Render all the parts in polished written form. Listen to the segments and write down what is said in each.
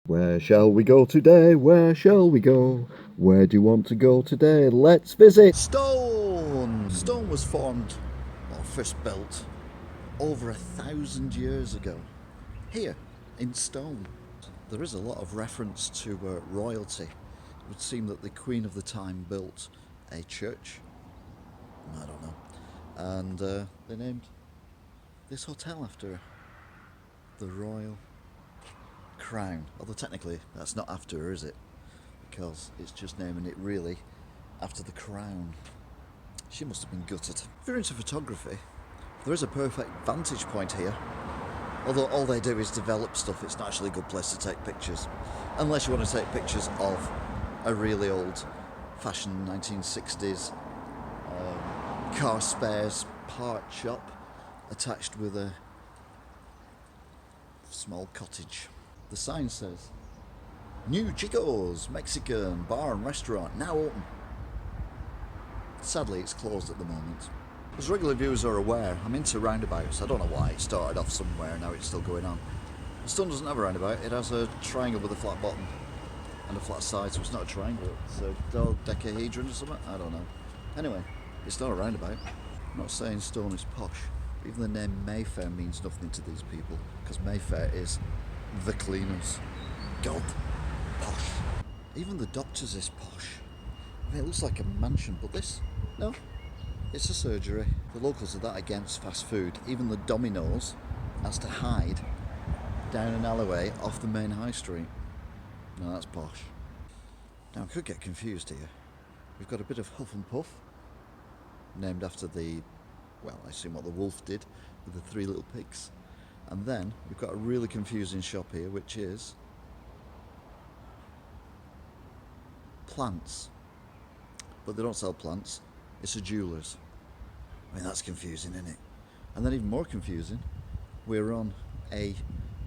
Where shall we go today? Where shall we go? Where do you want to go today? Let's visit Stone! Stone was formed, or first built, over 1,000 years ago. Here, in Stone. There is a lot of reference to royalty. It would seem that the Queen of the time built a church. I don't know. And they named this hotel after her. The Royal Crown. Although technically that's not after her, is it? Because it's just naming it really after the crown. She must have been gutted. If you're into photography, there is a perfect vantage point here. Although all they do is develop stuff, it's not actually a good place to take pictures. Unless you want to take pictures of a really old fashioned 1960s car spares part shop attached with a small cottage. The sign says, "New Chico's Mexican Bar and Restaurant now open." Sadly, it's closed at the moment. As regular viewers are aware, I'm into roundabouts. I don't know why. It started off somewhere, now it's still going on. The Stone doesn't have a roundabout. It has a triangle with a flat bottom and a flat side, so it's not a triangle. It's a dodecahedron or something. I don't know. Anyway, it's not a roundabout. I'm not saying Stone is posh. Even the name Mayfair means nothing to these people, because Mayfair is the cleaners. God, posh. Even the doctor's is posh. I mean, it looks like a mansion, but this, no. It's a surgery. The locals are that against fast food. Even the Domino's has to hide down an alleyway off the main high street. No, that's posh. Now, I could get confused here. We've got a bit of Huff and Puff, named after the, well, I assume what the wolf did with the three little pigs. And then we've got a really confusing shop here, which is plants. But they don't sell plants. It's a jeweller's. I mean, that's confusing, isn't it? And then even more confusing, we're on a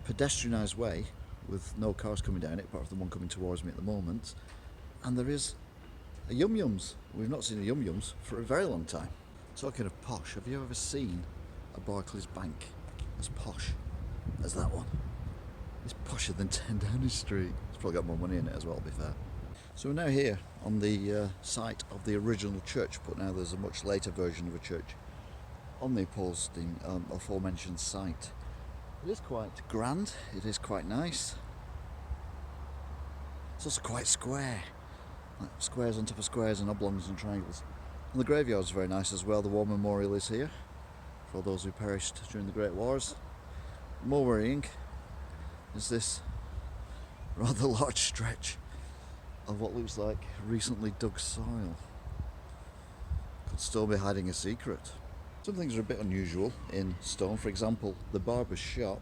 pedestrianised way with no cars coming down it, apart from the one coming towards me at the moment. And there is a Yum Yums. We've not seen a Yum Yums for a very long time. Talking of posh, have you ever seen a Barclays Bank as posh as that one? It's posher than 10 Downing Street. It's probably got more money in it as well, to be fair. So we're now here on the site of the original church, but now there's a much later version of a church on the aforementioned site. It is quite grand, it is quite nice. It's also quite square, like squares on top of squares and oblongs and triangles. And the graveyard's very nice as well. The war memorial is here for all those who perished during the Great Wars. More worrying is this rather large stretch of what looks like recently dug soil. Could Stone be hiding a secret? Some things are a bit unusual in Stone. For example, the barber's shop,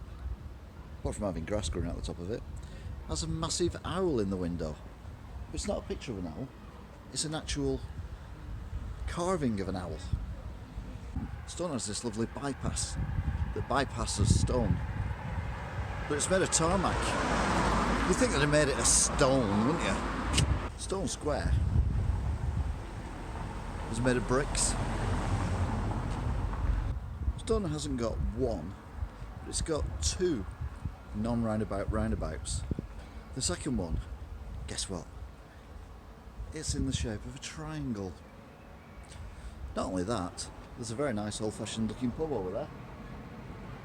apart from having grass growing out the top of it, has a massive owl in the window. It's not a picture of an owl, it's an actual carving of an owl. Stone has this lovely bypass that bypasses Stone, but it's made of tarmac. You'd think they'd have made it of stone, wouldn't you? Stone Square is made of bricks. Stone hasn't got one, but it's got two non-roundabout roundabouts. The second one, guess what? It's in the shape of a triangle. Not only that, there's a very nice old-fashioned looking pub over there.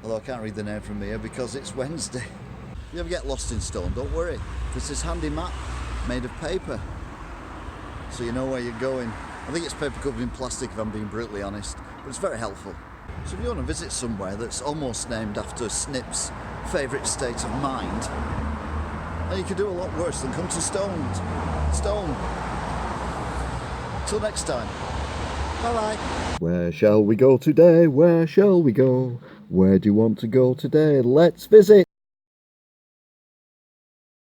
Although I can't read the name from here because it's Wednesday. If you ever get lost in Stone, don't worry. There's this handy map made of paper, so you know where you're going. I think it's paper covered in plastic, if I'm being brutally honest, but it's very helpful. So if you want to visit somewhere that's almost named after Snip's favourite state of mind, then you can do a lot worse than come to Stone. Till next time. Bye-bye. Where shall we go today? Where shall we go? Where do you want to go today? Let's visit